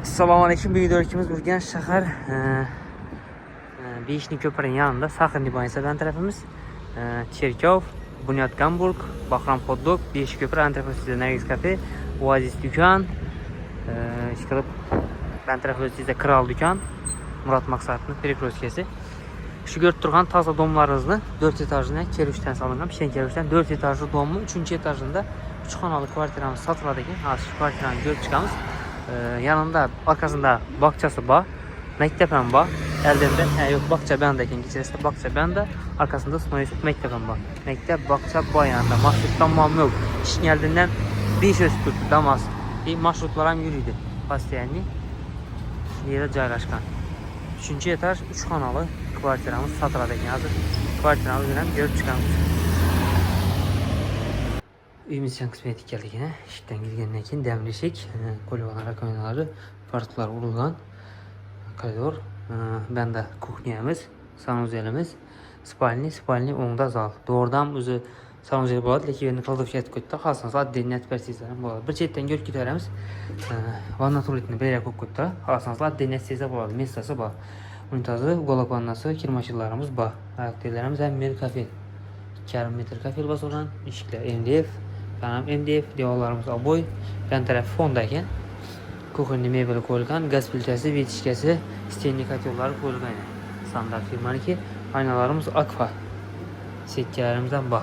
Assalomu alaykum. Bu videoda ikimiz Urganch shahar Beshni ko'prining yanında Sakırni banisidan tarafimiz Cherkov, Bunyod Gamburg, Bahram Poddok, Beshni ko'pri antrafimizda Nargiz kafe, Oasis dükan, ishqilib ben tarafimizda Kral dükan, Murat Maqsadning перекресткасы. Şu görüp turgan taza domlarınızı 4 etajına keruşten salıngan, pişen keruşten 4 etajlı domlu 3. etajında 3 kanalı kvartiramız satıladı ki, şu kvartiranı görüp çıkamız. Yanında arkasında bakçası var, mektepem var, elden yok bakça bendeki içerisinde bakça bende, arkasında sınıf mektepem var. Mektep bakça var yanında, marşruttan mamı yok. İşin geldiğinden bir şey tuttu, damaz. Bir marşrutlar hem yürüydü. Pastiyenli yere caylaşkan. 3. etaj 3 kanalı kvartiramız satıladı ki, hazır kvartiramız ile görüp çıkamız. Ümitcan kısmeti geldik yine. İşten girgenden keyin demleşik, kolyovalar, rakonaları, partılar vurulgan koridor. Bende kuxnyamiz, sanuzelimiz, spalni onda zal. Doğrudan o'zi sanuzel bo'ladi, lekin endi kladovka aytib ketdi. Xohlasangiz oddiy net persizlar bo'ladi. Bir chetdan ko'rib ketaveramiz. Vanna tualetini berib qo'yib ketdi. Xohlasangiz oddiy net sezsa bo'ladi. Messasi bor. Unitazi, uloq vannasi, kirmachillarimiz bor. Ayaklarimiz ham meni kafe. 2,5 metr kafel bosilgan, eshiklar MDF. Tamam, MDF, devorlarimiz oboy, yan tarafı fonda ekan. Kuxonli mebel qo'yilgan, gaz filtrasi, vitishkasi, stenli kotyollar qo'yilgan. Standart firmaniki, aynalarimiz Aqua. Setkalarimizdan bor.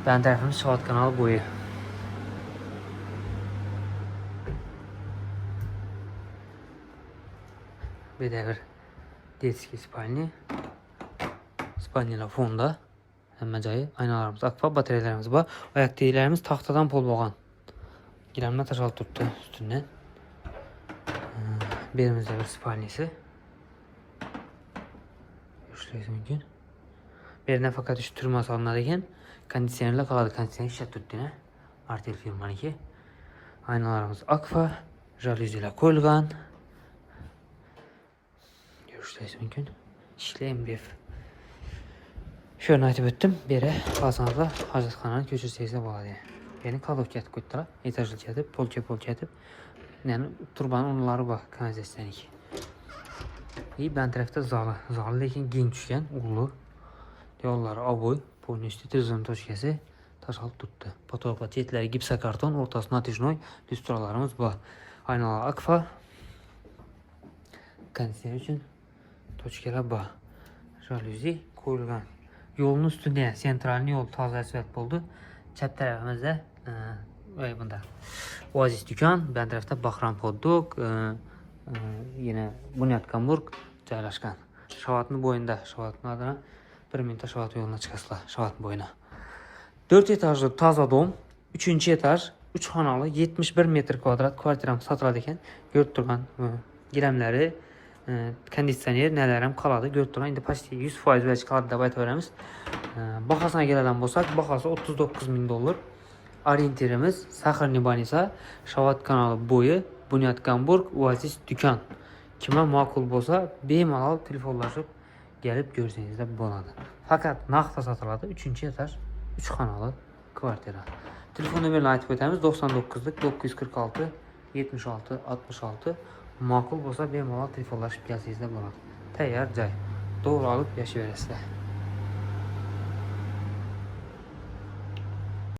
Yan tarafimiz Şavat kanal bo'yi. Bir de bir детский spalni. Spalnilar fonda. Hemen joyi, aynalarımız Aqua, batareyalarımız var. Ayak değirlerimiz tahtadan pol boğan. Giramla taş alt tuttu üstünden. Birimizde bir spalnisi. Görüşürüz mümkün. Birine fakat şu tür masalına deken kondisyonerle kaladı. Kondisyoner işlet tuttu yine. Artel firmaniki. Aynalarımız Aqua. Jalüziler koyulgan. Görüşürüz mümkün. İşle MDF. Şöyle aytib ötdim. Beri kalsanızda hacatxananın köçürseyse болады. Yani kladovka aytib koydular. Etajlı ketib, polka etib. Yani turbanın onları var kanalizatsiyaniki. Ben tarafta zalı. Zalı lekin keng tushgan, ulu. Devorlari oboy, polностью tizim tochkasi tashalib turibdi. Potoklar chetlari gipsokarton, o'rtasida natijnoy lyustralarimiz bor. Aynalar Aqua. Konditsioner uchun tochkalar bor. Jaluzi qo'yilgan. Yolun üstünde sentralni yol toza asfalt bo'ldi. Chap tarafimizda bunda Oasis dükan, ben tarafta Bahram Poddok, yine Bunyod Gamburg joylashgan. Shavatning bo'yinda, Shavatning adına 1 minutda Shavat yo'luna chiqasizlar, Shavat bo'yina. 4 etajli toza dom, 3. etaj, 3 xonalı 71 metr kvadrat kvartiram sotiladi ekan. Ko'rib turgan gilamlari, konditsioner nelerim qoladi. Ko'rib turgan, endi почти 100% belki qoladi deb aytaveramiz. Bahasına keladigan bo'lsak, bahası $39.000. Orientirimiz Sakırni banisa, Şavat kanalı bo'yi, Bunyod Gamburg, Oasis dükan. Kime ma'qul bo'lsa, bemalol telefonlashib gelip görsangiz de bo'ladi. Fakat naqdda sotiladi, 3. etaj, 3 xonalı kvartira. Telefon nomerini aytib o'tamiz: 99lik 946 76 66. Ma'qul bo'lsa bemalol telefonlashib kelsangiz de bo'ladi. Tayyor joy. Doğru alıp yaşayıversizlar.